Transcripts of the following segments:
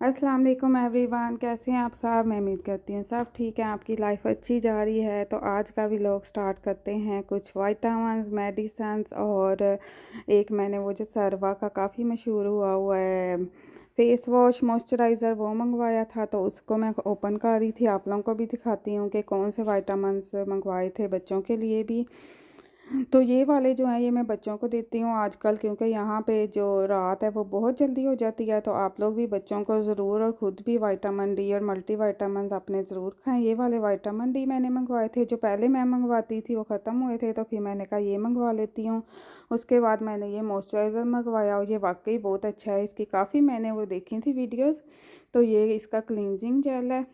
अस्सलाम वालेकुम एवरीवन, कैसे हैं आप सब। मैं उम्मीद करती हूँ सब ठीक है, आपकी लाइफ अच्छी जा रही है। तो आज का व्लॉग स्टार्ट करते हैं। कुछ विटामिन्स, मेडिसिन्स और एक मैंने वो जो सर्वा का काफ़ी मशहूर हुआ हुआ है फेस वॉश मॉइस्चराइज़र वो मंगवाया था, तो उसको मैं ओपन कर रही थी। आप लोगों को भी दिखाती हूँ कि कौन से विटामिन्स मंगवाए थे बच्चों के लिए भी। तो ये वाले जो हैं ये मैं बच्चों को देती हूँ आजकल, क्योंकि यहाँ पे जो रात है वो बहुत जल्दी हो जाती है। तो आप लोग भी बच्चों को ज़रूर और ख़ुद भी विटामिन डी और मल्टी विटामिन अपने ज़रूर खाएं। ये वाले विटामिन डी मैंने मंगवाए थे, जो पहले मैं मंगवाती थी वो ख़त्म हुए थे, तो फिर मैंने कहा ये मंगवा लेती हूँ। उसके बाद मैंने ये मॉइस्चराइज़र मंगवाया और ये वाकई बहुत अच्छा है। इसकी काफ़ी मैंने वो देखी थी वीडियोज़। तो ये इसका क्लिनजिंग जेल है।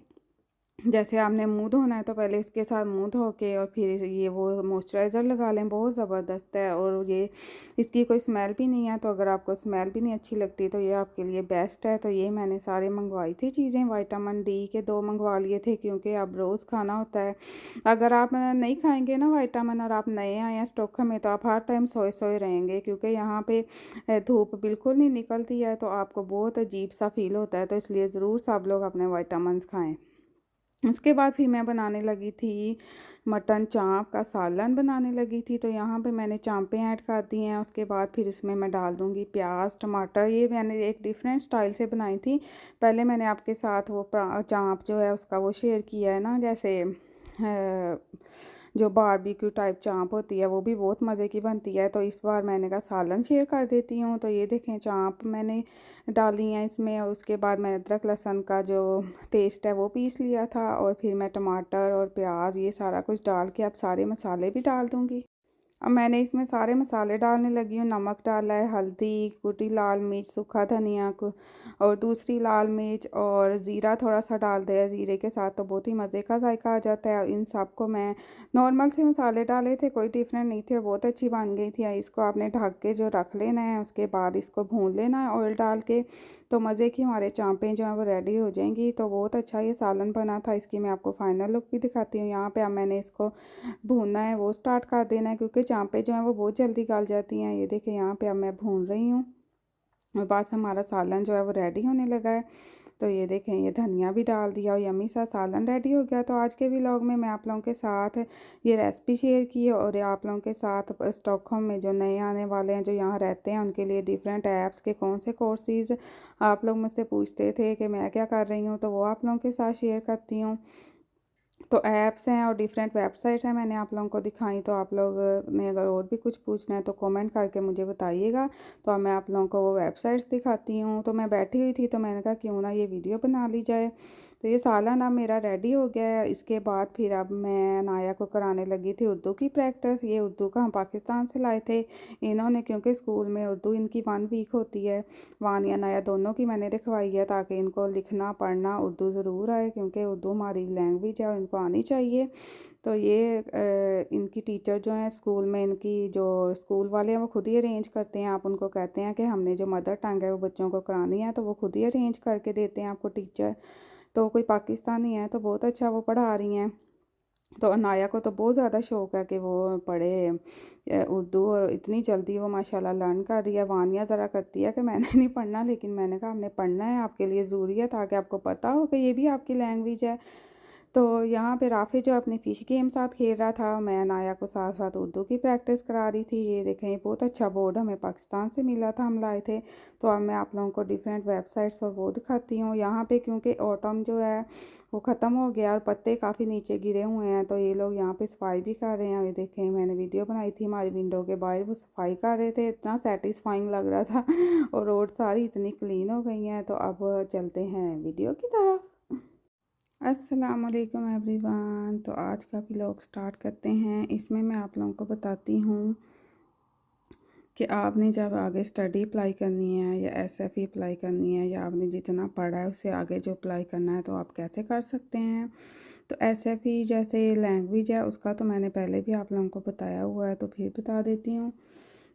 जैसे आपने मुंह धोना है तो पहले इसके साथ मुंह धो के और फिर ये वो मॉइस्चराइज़र लगा लें, बहुत ज़बरदस्त है। और ये इसकी कोई स्मेल भी नहीं है, तो अगर आपको स्मेल भी नहीं अच्छी लगती तो ये आपके लिए बेस्ट है। तो ये मैंने सारे मंगवाई थी चीज़ें। विटामिन डी के 2 मंगवा लिए थे, क्योंकि अब रोज़ खाना होता है। अगर आप नहीं खाएंगे ना विटामिन और आप नए आए हैं स्टॉक में, तो आप हर टाइम सोए सोए रहेंगे, क्योंकि यहाँ पे धूप बिल्कुल नहीं निकलती है, तो आपको बहुत अजीब सा फील होता है। तो इसलिए ज़रूर सब लोग अपने विटामिन खाएँ। उसके बाद फिर मैं बनाने लगी थी मटन चाँप का सालन बनाने लगी थी। तो यहाँ पे मैंने चाँपें ऐड कर दी हैं। उसके बाद फिर इसमें मैं डाल दूँगी प्याज टमाटर। ये मैंने एक डिफरेंट स्टाइल से बनाई थी। पहले मैंने आपके साथ वो चाँप जो है उसका वो शेयर किया है ना, जैसे जो बारबेक्यू टाइप चाँप होती है वो भी बहुत मज़े की बनती है। तो इस बार मैंने कहा सालन शेयर कर देती हूँ। तो ये देखें चाँप मैंने डाली हैं इसमें, और उसके बाद मैंने अदरक लहसुन का जो पेस्ट है वो पीस लिया था, और फिर मैं टमाटर और प्याज ये सारा कुछ डाल के अब सारे मसाले भी डाल दूँगी। अब मैंने इसमें सारे मसाले डालने लगी हूँ। नमक डाला है, हल्दी, कुटी लाल मिर्च, सूखा धनिया को और दूसरी लाल मिर्च और ज़ीरा थोड़ा सा डाल दिया। ज़ीरे के साथ तो बहुत ही मज़े का जायका आ जाता है। और इन सब को मैं नॉर्मल से मसाले डाले थे, कोई डिफरेंट नहीं थे, बहुत अच्छी बन गई थी। इसको आपने ढक के जो रख लेना है, उसके बाद इसको भून लेना है ऑयल डाल के। तो मज़े की हमारे चाँपें जो हैं वो रेडी हो जाएंगी। तो बहुत अच्छा ये सालन बना था। इसकी मैं आपको फाइनल लुक भी दिखाती हूँ। यहाँ पे अब मैंने इसको भूनना है वो स्टार्ट कर देना है, क्योंकि चाँपें जो हैं वो बहुत जल्दी गल जाती हैं। ये देखिए यहाँ पे अब मैं भून रही हूँ और बाद से हमारा सालन जो है वो रेडी होने लगा है। तो ये देखें ये धनिया भी डाल दिया और यम्मी सा सालन रेडी हो गया। तो आज के व्लॉग में मैं आप लोगों के साथ ये रेसिपी शेयर की है, और आप लोगों के साथ स्टॉकहोम में जो नए आने वाले हैं जो यहाँ रहते हैं उनके लिए डिफरेंट ऐप्स के कौन से कोर्सेज़ आप लोग मुझसे पूछते थे कि मैं क्या कर रही हूँ, तो वो आप लोगों के साथ शेयर करती हूँ। तो ऐप्स हैं और डिफरेंट वेबसाइट हैं मैंने आप लोगों को दिखाई। तो आप लोग ने अगर और भी कुछ पूछना है तो कमेंट करके मुझे बताइएगा। तो अब मैं आप लोगों को वो वेबसाइट्स दिखाती हूँ। तो मैं बैठी हुई थी तो मैंने कहा क्यों ना ये वीडियो बना ली जाए। तो ये सालन अब मेरा रेडी हो गया है। इसके बाद फिर अब मैं नाया को कराने लगी थी उर्दू की प्रैक्टिस। ये उर्दू का हम पाकिस्तान से लाए थे इन्होंने, क्योंकि स्कूल में उर्दू इनकी 1 वीक होती है। वान या नाया दोनों की मैंने लिखवाई है, ताकि इनको लिखना पढ़ना उर्दू ज़रूर आए, क्योंकि उर्दू हमारी लैंग्वेज है और इनको आनी चाहिए। तो ये इनकी टीचर जो हैं स्कूल में, इनकी जो स्कूल वाले हैं वो खुद ही अरेंज करते हैं। आप उनको कहते हैं कि हमने जो मदर टंग है वो बच्चों को करानी है, तो वो खुद ही अरेंज करके देते हैं आपको टीचर। तो कोई पाकिस्तानी है तो बहुत अच्छा वो पढ़ा रही हैं। तो अनाया को तो बहुत ज़्यादा शौक़ है कि वो पढ़े उर्दू, और इतनी जल्दी वो माशाल्लाह लर्न कर रही है। वानिया ज़रा करती है कि मैंने नहीं पढ़ना, लेकिन मैंने कहा हमने पढ़ना है, आपके लिए ज़रूरी है, ताकि आपको पता हो कि ये भी आपकी लैंग्वेज है। तो यहाँ पे राफी जो अपनी फ़िश गेम साथ खेल रहा था, मैं अनाया को साथ साथ उर्दू की प्रैक्टिस करा रही थी। ये देखें बहुत अच्छा बोर्ड हमें पाकिस्तान से मिला था, हम लाए थे। तो अब मैं आप लोगों को डिफरेंट वेबसाइट्स और वो दिखाती हूँ। यहाँ पे क्योंकि ऑटम जो है वो ख़त्म हो गया और पत्ते काफ़ी नीचे गिरे हुए हैं, तो ये लोग यहाँ पे सफाई भी कर रहे हैं। ये देखें मैंने वीडियो बनाई थी हमारी विंडो के बाहर, वो सफाई कर रहे थे, इतना सेटिस्फाइंग लग रहा था। और रोड सारी इतनी क्लीन हो गई हैं। तो अब चलते हैं वीडियो की तरफ। अस्सलाम वालेकुम एवरीवन। तो आज का व्लॉग स्टार्ट करते हैं। इसमें मैं आप लोगों को बताती हूँ कि आपने जब आगे स्टडी अप्लाई करनी है या एसएफई अप्लाई करनी है, या आपने जितना पढ़ा है उससे आगे जो अप्लाई करना है, तो आप कैसे कर सकते हैं। तो एसएफई जैसे लैंग्वेज है उसका तो मैंने पहले भी आप लोगों को बताया हुआ है, तो फिर बता देती हूँ।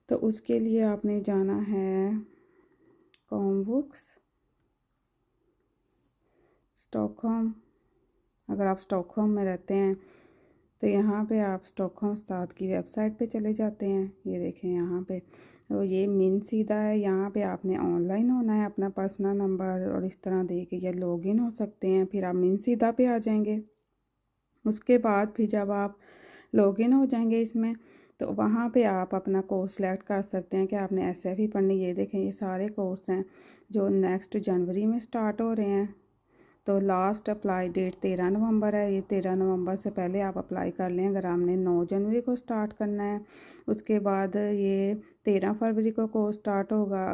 तो उसके लिए आपने जाना है कॉमबुक्स स्टॉकहोम। अगर आप स्टॉकहोम में रहते हैं तो यहाँ पे आप स्टॉकहोम उस्ताद की वेबसाइट पे चले जाते हैं। ये देखें यहाँ पे तो ये मिन सीधा है, यहाँ पे आपने ऑनलाइन होना है, अपना पर्सनल नंबर और इस तरह दे के ये लॉगिन हो सकते हैं। फिर आप मिन सीधा पे आ जाएंगे। उसके बाद फिर जब आप लॉगिन हो जाएंगे इसमें, तो वहाँ पे आप अपना कोर्स सेलेक्ट कर सकते हैं कि आपने एसएफई पढ़नी। ये देखें, ये सारे कोर्स हैं जो नेक्स्ट जनवरी में स्टार्ट हो रहे हैं। तो लास्ट अप्लाई डेट 13 नवंबर है। ये 13 नवंबर से पहले आप अप्लाई कर लें अगर आपने 9 जनवरी को स्टार्ट करना है। उसके बाद ये 13 फरवरी को कोर्स स्टार्ट होगा।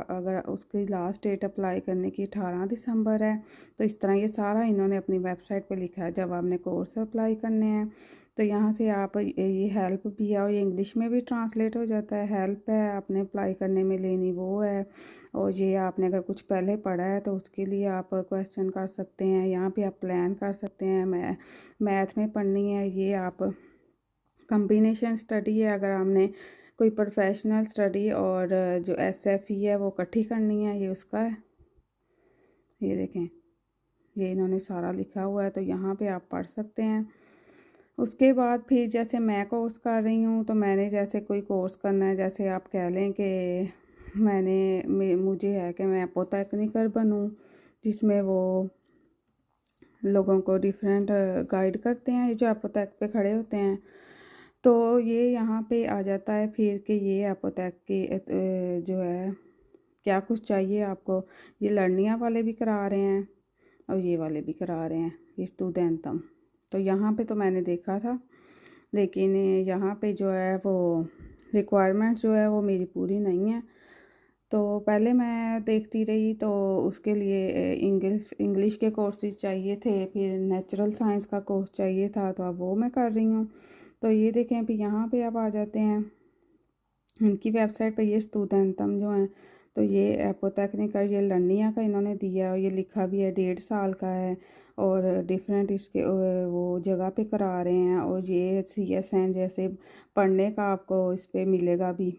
अगर उसकी लास्ट डेट अप्लाई करने की 18 दिसंबर है। तो इस तरह ये सारा इन्होंने अपनी वेबसाइट पे लिखा है जब आपने कोर्स अप्लाई करने हैं। तो यहाँ से आप ये हेल्प भी है और ये इंग्लिश में भी ट्रांसलेट हो जाता है। हेल्प है आपने अप्लाई करने में लेनी, वो है। और ये आपने अगर कुछ पहले पढ़ा है तो उसके लिए आप क्वेश्चन कर सकते हैं। यहाँ पे आप प्लान कर सकते हैं। मैथ में पढ़नी है, ये आप कम्बिनेशन स्टडी है। अगर आपने कोई प्रोफेशनल स्टडी और जो एसएफई है वो इकट्ठी करनी है, ये उसका है। ये देखें, ये इन्होंने सारा लिखा हुआ है, तो यहाँ पे आप पढ़ सकते हैं। उसके बाद फिर जैसे मैं कोर्स कर रही हूँ, तो मैंने जैसे कोई कोर्स करना है, जैसे आप कह लें कि मुझे है कि मैं अपोटेक्निकल बनूँ, जिसमें वो लोगों को डिफरेंट गाइड करते हैं, ये जो अपोटेक पे खड़े होते हैं। तो ये यहाँ पे आ जाता है फिर कि ये अपोटेक की जो है क्या कुछ चाहिए आपको। ये लर्निया वाले भी करा रहे हैं और ये वाले भी करा रहे हैं, ये स्टूडेंटम। तो यहाँ पे तो मैंने देखा था, लेकिन यहाँ पे जो है वो रिक्वायरमेंट जो है वो मेरी पूरी नहीं है। तो पहले मैं देखती रही, तो उसके लिए इंग्लिश के कोर्सेज चाहिए थे, फिर नेचुरल साइंस का कोर्स चाहिए था, तो अब वो मैं कर रही हूँ। तो ये देखें, अभी यहाँ पे आप आ जाते हैं इनकी वेबसाइट पे। ये स्टूडेंटम जो हैं, तो ये एपोटेक्निकल, ये लर्निया का इन्होंने दिया और ये लिखा भी है 1.5 साल का है और डिफरेंट इसके वो जगह पे करा रहे हैं। और ये CSN जैसे पढ़ने का आपको इस पर मिलेगा भी,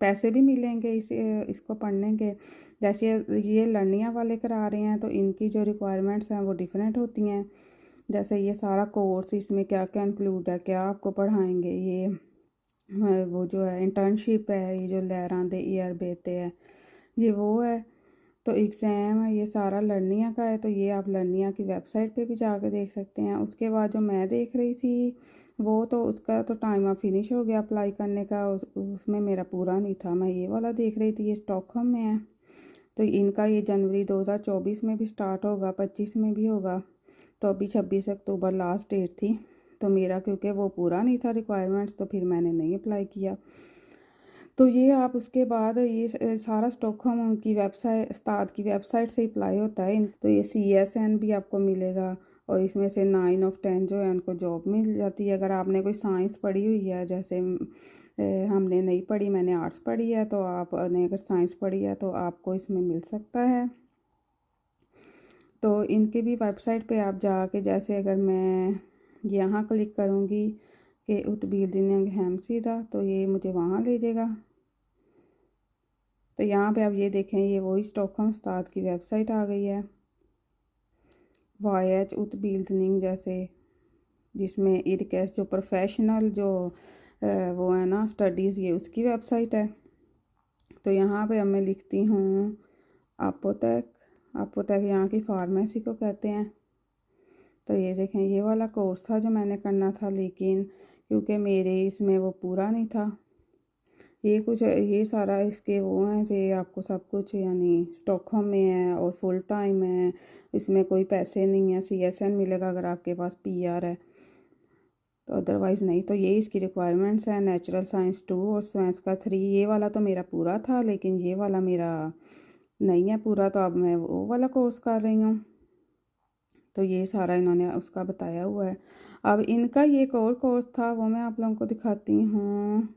पैसे भी मिलेंगे इसको पढ़ने के। जैसे ये लर्निया वाले करा रहे हैं, तो इनकी जो रिक्वायरमेंट्स हैं वो डिफरेंट होती हैं। जैसे ये सारा कोर्स, इसमें क्या क्या इंक्लूड है, क्या आपको पढ़ाएंगे, ये वो जो है इंटर्नशिप है, ये जो लहरां दे ईयर बेते है, ये वो है। तो एग्ज़ाम है, ये सारा लर्निया का है। तो ये आप लर्निया की वेबसाइट पे भी जाकर देख सकते हैं। उसके बाद जो मैं देख रही थी वो, तो उसका तो टाइम अब फिनिश हो गया अप्लाई करने का, उसमें मेरा पूरा नहीं था। मैं ये वाला देख रही थी, ये स्टॉकहोम में है। तो इनका ये जनवरी 2024 में भी स्टार्ट होगा, 25 में भी होगा। तो अभी 26 अक्टूबर लास्ट डेट थी। तो मेरा क्योंकि वो पूरा नहीं था रिक्वायरमेंट्स, तो फिर मैंने नहीं अप्लाई किया। तो ये आप उसके बाद ये सारा स्टॉकहोम की वेबसाइट, उस्ताद की वेबसाइट से अप्लाई होता है। तो ये CSN भी आपको मिलेगा और इसमें से 9 of 10 जो है उनको जॉब मिल जाती है। अगर आपने कोई साइंस पढ़ी हुई है, जैसे हमने नहीं पढ़ी, मैंने आर्ट्स पढ़ी है, तो आपने अगर साइंस पढ़ी है तो आपको इसमें मिल सकता है। तो इनके भी वेबसाइट पे आप जाके, जैसे अगर मैं यहाँ क्लिक करूँगी कि उत्बील्डिंग हैमसीदा, तो ये मुझे वहाँ ले जाएगा। तो यहाँ पे आप ये देखें, ये वही स्टॉकहोम उस्ताद की वेबसाइट आ गई है, YH उत्बील्डिंग जैसे, जिसमें इरकेस जो प्रोफेशनल जो वो है ना स्टडीज़, ये उसकी वेबसाइट है। तो यहाँ पे अब मैं लिखती हूँ अपोटेक यहाँ की फार्मेसी को कहते हैं। तो ये देखें, ये वाला कोर्स था जो मैंने करना था, लेकिन क्योंकि मेरे इसमें वो पूरा नहीं था। ये कुछ ये सारा इसके वो हैं जो आपको सब कुछ, यानी स्टॉकहोम में है और फुल टाइम है, इसमें कोई पैसे नहीं है। CSN मिलेगा अगर आपके पास PR है, तो अदरवाइज़ नहीं। तो ये इसकी रिक्वायरमेंट्स हैं। नेचुरल साइंस 2 और साइंस का 3। ये वाला तो मेरा पूरा था, लेकिन ये वाला मेरा नहीं है पूरा, तो अब मैं वो वाला कोर्स कर रही हूँ। तो ये सारा इन्होंने उसका बताया हुआ है। अब इनका ये एक और कोर्स था, वो मैं आप लोगों को दिखाती हूँ।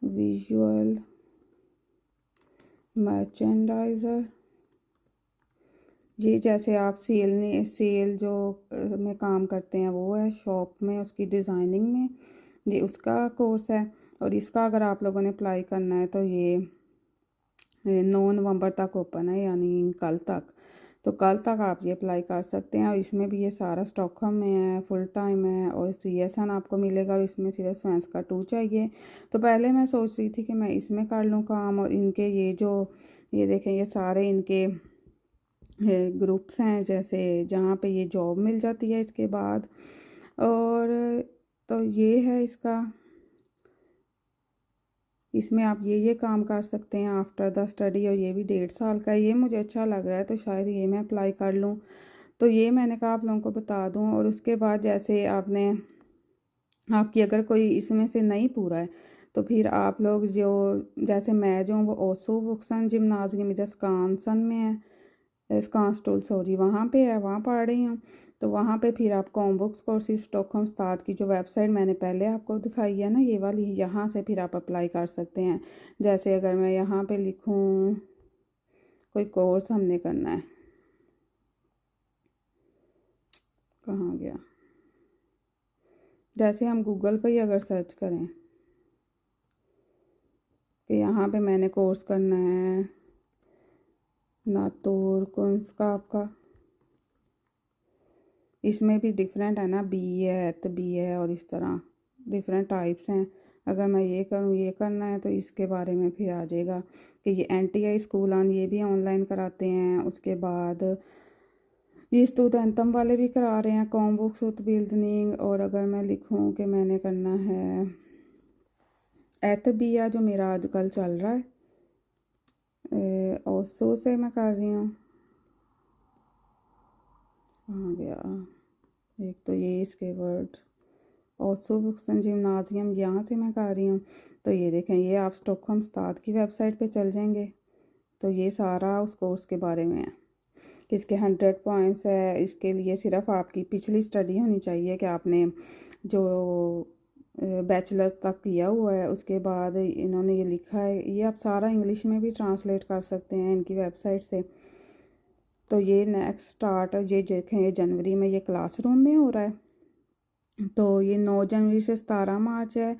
विजुअल मर्चेंडाइज़र, ये जैसे आप सेल जो में काम करते हैं वो है, शॉप में उसकी डिज़ाइनिंग में, ये उसका कोर्स है। और इसका अगर आप लोगों ने अप्लाई करना है तो ये 9 नवंबर तक ओपन है, यानी कल तक। तो कल तक आप ये अप्लाई कर सकते हैं। और इसमें भी ये सारा स्टॉकहोम में है, फुल टाइम है और CSN आपको मिलेगा और इसमें सिर्फ स्वेंस्का 2 चाहिए। तो पहले मैं सोच रही थी कि मैं इसमें कर लूँ काम, और इनके ये देखें ये सारे इनके ग्रुप्स हैं जैसे जहाँ पे ये जॉब मिल जाती है इसके बाद। और तो ये है इसका, इसमें आप ये काम कर सकते हैं आफ्टर द स्टडी, और ये भी 1.5 साल का है। ये मुझे अच्छा लग रहा है तो शायद ये मैं अप्लाई कर लूँ। तो ये मैंने कहा आप लोगों को बता दूँ। और उसके बाद जैसे आपकी अगर कोई इसमें से नहीं पूरा है तो फिर आप लोग जो जैसे मैं जो वो ओसो वुक्सन जिम्नाजियम इधर स्कांसन में है, स्कांस्टोल सॉरी, वहाँ पे है, वहाँ पढ़ रही हूँ। तो वहाँ पे फिर आप कॉमबुक्स कोर्सेज स्टॉकहोम उस्ताद की जो वेबसाइट मैंने पहले आपको दिखाई है ना, ये वाली, यहाँ से फिर आप अप्लाई कर सकते हैं। जैसे अगर मैं यहाँ पे लिखूँ कोई कोर्स हमने करना है, कहाँ गया, जैसे हम गूगल पे ही अगर सर्च करें कि यहाँ पे मैंने कोर्स करना है नातूर कुंस का आपका, इसमें भी डिफरेंट है ना, बी है और इस तरह डिफरेंट टाइप्स हैं। अगर मैं ये करूँ, ये करना है तो इसके बारे में फिर आ जाएगा कि ये NTI स्कूल ऑन ये भी ऑनलाइन कराते हैं। उसके बाद ये स्टूडेंटम वाले भी करा रहे हैं कॉमबुक्स उत बिल्डनिंग। और अगर मैं लिखूँ कि मैंने करना है एतबिया जो मेरा आजकल चल रहा है, ओसो से मैं कर रही हूँ, कहाँ गया, एक तो ये इसके वर्ड ओसो वुक्सन जिम्नाजियम, यहाँ से मैं कर रही हूँ। तो ये देखें, ये आप स्टॉकहोम उस्ताद की वेबसाइट पे चल जाएंगे तो ये सारा उस कोर्स के बारे में है। इसके 100 पॉइंट्स है। इसके लिए सिर्फ आपकी पिछली स्टडी होनी चाहिए कि आपने जो बैचलर तक किया हुआ है। उसके बाद इन्होंने ये लिखा है, ये आप सारा इंग्लिश में भी ट्रांसलेट कर सकते हैं इनकी वेबसाइट से। तो ये नेक्स्ट स्टार्ट, ये देखें ये जनवरी में ये क्लासरूम में हो रहा है। तो ये 9 जनवरी से 17 मार्च है।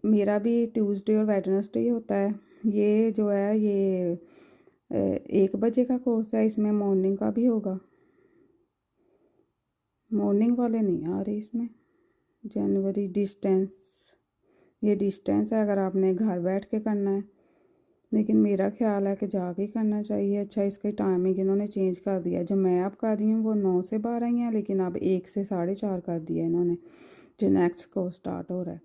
मेरा भी ट्यूसडे और वेडनेसडे होता है। ये जो है ये 1 बजे का कोर्स है। इसमें मॉर्निंग का भी होगा, मॉर्निंग वाले नहीं आ रहे इसमें। जनवरी डिस्टेंस, ये डिस्टेंस है अगर आपने घर बैठ के करना है, लेकिन मेरा ख्याल है कि जाके करना चाहिए। अच्छा, इसकी टाइमिंग इन्होंने चेंज कर दिया, जो मैं अब कर रही हूँ वो 9 से 12 ही है, लेकिन अब 1 से 4:30 कर दिया इन्होंने, जो नेक्स्ट कोर्स स्टार्ट हो रहा है।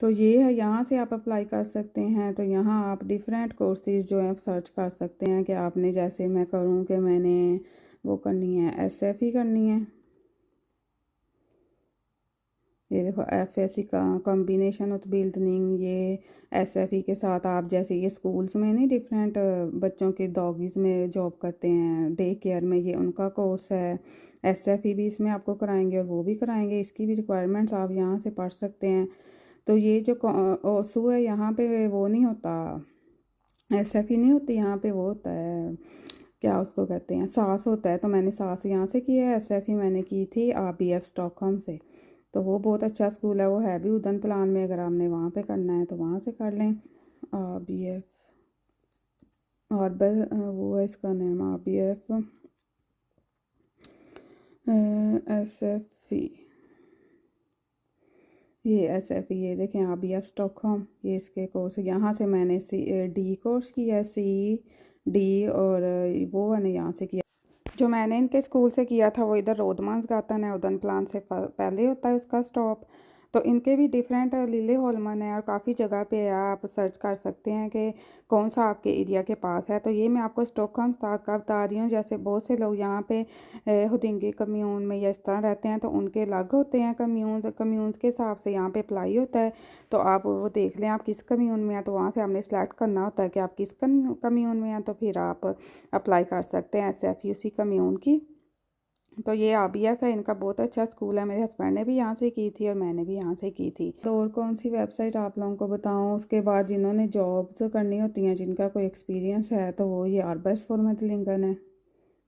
तो ये है, यहाँ से आप अप्लाई कर सकते हैं। तो यहाँ आप डिफरेंट कोर्सेज जो है सर्च कर सकते हैं कि आपने, जैसे मैं करूँ कि मैंने वो करनी है SFE करनी है। ये देखो FSC का कॉम्बिनेशन ऑफ बिल्डनिंग, ये SFE के साथ आप जैसे ये स्कूल्स में नहीं डिफरेंट बच्चों के डॉगीज़ में जॉब करते हैं डे केयर में, ये उनका कोर्स है। SFE भी इसमें आपको कराएंगे और वो भी कराएंगे, इसकी भी रिक्वायरमेंट्स आप यहाँ से पढ़ सकते हैं। तो ये जो ओसू है यहाँ पे वो नहीं होता, SFE नहीं होती यहाँ पे, वो होता है क्या उसको कहते हैं, सास होता है। तो मैंने सास यहाँ से किया है, SFE मैंने की थी RBF स्टॉकहोम से। तो वो बहुत अच्छा स्कूल है, वो है भी उदन प्लान में। अगर आपने वहाँ पे करना है तो वहाँ से कर लें। RBF और बस वो है इसका नेम RBF SFE, ये SFE, ये देखें RBF स्टॉकहोम, ये इसके कोर्स। यहाँ से मैंने D कोर्स किया है, CD, और वो मैंने यहाँ से किया। जो मैंने इनके स्कूल से किया था वो इधर रोदमांस गातन है, उदन प्लान से पहले होता है उसका स्टॉप। तो इनके भी डिफरेंट लिले होलमन है और काफ़ी जगह पे है, आप सर्च कर सकते हैं कि कौन सा आपके एरिया के पास है। तो ये मैं आपको स्टॉकहोम साथ का बता रही हूँ। जैसे बहुत से लोग यहाँ पे हुदिंगी कम्यून में या इस तरह रहते हैं, तो उनके अलग होते हैं कम्यून्स के हिसाब से यहाँ पे अप्लाई होता है। तो आप वो देख लें आप किस कम्यून में हैं, तो वहाँ से हमने सेलेक्ट करना होता है कि आप किस कम्यून में हैं, तो फिर आप अप्लाई कर सकते हैं SFE कम्यून की। तो ये RBF है, इनका बहुत अच्छा स्कूल है। मेरे हस्बैंड ने भी यहाँ से की थी और मैंने भी यहाँ से की थी। तो और कौन सी वेबसाइट आप लोगों को बताऊँ। उसके बाद जिन्होंने जॉब्स करनी होती हैं, जिनका कोई एक्सपीरियंस है, तो वो ये आरबेस फॉर मैथलिंगन है,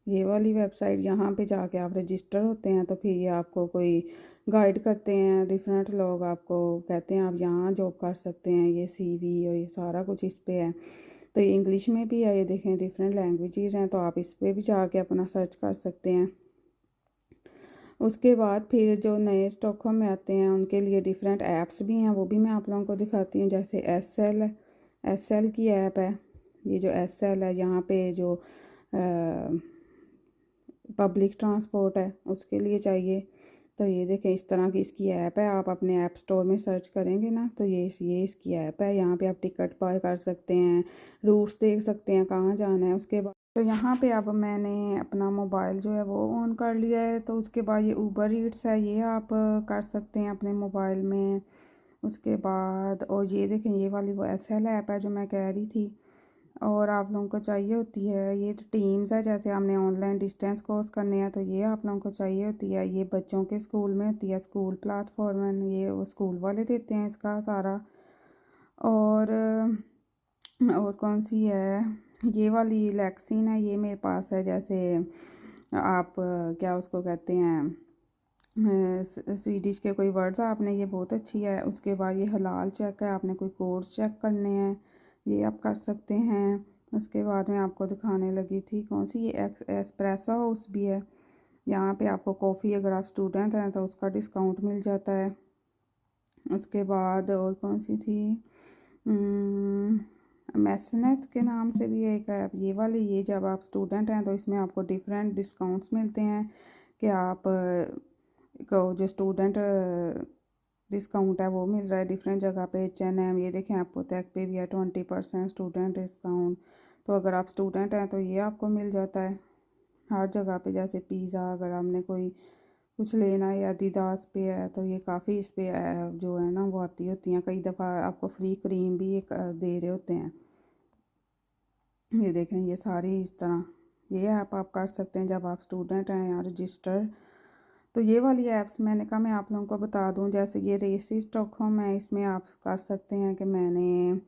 ये वाली वेबसाइट। यहाँ पे जाके आप रजिस्टर होते हैं तो फिर ये आपको कोई गाइड करते हैं, डिफरेंट लोग आपको कहते हैं आप यहाँ जॉब कर सकते हैं, ये CV और ये सारा कुछ इस पे है। तो ये इंग्लिश में भी है, ये देखें डिफरेंट लैंग्वेजेस हैं, तो आप इस पर भी जाके अपना सर्च कर सकते हैं। उसके बाद फिर जो नए स्टॉकहोम में आते हैं उनके लिए डिफरेंट ऐप्स भी हैं, वो भी मैं आप लोगों को दिखाती हूँ। जैसे एस एल की ऐप है, ये जो एस एल है यहाँ पे जो पब्लिक ट्रांसपोर्ट है उसके लिए चाहिए। तो ये देखें इस तरह की इसकी ऐप है, आप अपने ऐप स्टोर में सर्च करेंगे ना तो ये इसकी ऐप है। यहाँ पे आप टिकट बाय कर सकते हैं, रूट्स देख सकते हैं कहाँ जाना है। उसके बाद तो यहाँ पे अब मैंने अपना मोबाइल जो है वो ऑन कर लिया है, तो उसके बाद ये ऊबर ईट्स है, ये आप कर सकते हैं अपने मोबाइल में। उसके बाद और ये देखें ये वाली वो एस एल ऐप है जो मैं कह रही थी। और आप लोगों को चाहिए होती है ये टीम्स है, जैसे हमने ऑनलाइन डिस्टेंस कोर्स करने हैं तो ये आप लोगों को चाहिए होती है। ये बच्चों के स्कूल में होती है, स्कूल प्लेटफॉर्म, ये वो स्कूल वाले देते हैं इसका सारा। और कौन सी है, ये वाली लैक्सिन है, ये मेरे पास है। जैसे आप क्या उसको कहते हैं स्वीडिश के कोई वर्ड्स आपने, ये बहुत अच्छी है। उसके बाद ये हलाल चेक है, आपने कोई कोर्स चेक करने हैं ये आप कर सकते हैं। उसके बाद मैं आपको दिखाने लगी थी कौन सी, ये एस्प्रेसो हाउस भी है। यहाँ पे आपको कॉफ़ी अगर आप स्टूडेंट हैं तो उसका डिस्काउंट मिल जाता है। उसके बाद और कौन सी थी, मैसनेट के नाम से भी एक है ये वाली, ये जब आप स्टूडेंट हैं तो इसमें आपको डिफरेंट डिस्काउंट्स मिलते हैं कि आप को जो स्टूडेंट डिस्काउंट है वो मिल रहा है डिफरेंट जगह पे। H&M, ये देखें आपको तक पे भी है 20% स्टूडेंट डिस्काउंट। तो अगर आप स्टूडेंट हैं तो ये आपको मिल जाता है हर जगह पे। जैसे पिज़्ज़ा अगर आपने कोई कुछ लेना है या एडिडास पे है तो ये काफ़ी इस पे जो है ना वो आती होती हैं। कई दफ़ा आपको फ्री क्रीम भी एक दे रहे होते हैं। ये देखें ये सारी इस तरह ये ऐप आप कर सकते हैं जब आप स्टूडेंट हैं या रजिस्टर। तो ये वाली ऐप्स मैंने कहा मैं आप लोगों को बता दूं। जैसे ये रेसी स्टॉकहोम है, इसमें आप कर सकते हैं कि मैंने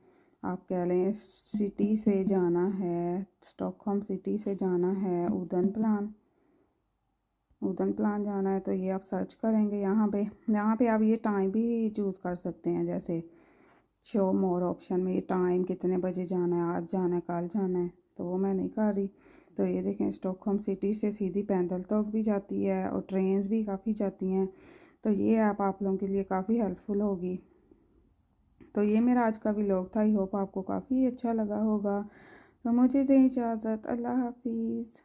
आप कह लें सिटी से जाना है, स्टॉकहोम सिटी से जाना है उदन प्लान जाना है। तो ये आप सर्च करेंगे यहाँ पे आप ये टाइम भी चूज़ कर सकते हैं। जैसे शो मोर ऑप्शन में ये टाइम कितने बजे जाना है, आज जाना है कल जाना है, तो वो मैं नहीं कर रही। तो ये देखें स्टॉकहोम सिटी से सीधी पैदल तक भी जाती है और ट्रेन्स भी काफ़ी जाती हैं। तो ये ऐप आप लोगों के लिए काफ़ी हेल्पफुल होगी। तो ये मेरा आज का व्लॉग था, आई होप आपको काफ़ी अच्छा लगा होगा। तो मुझे दें इजाज़त, अल्लाह हाफिज़।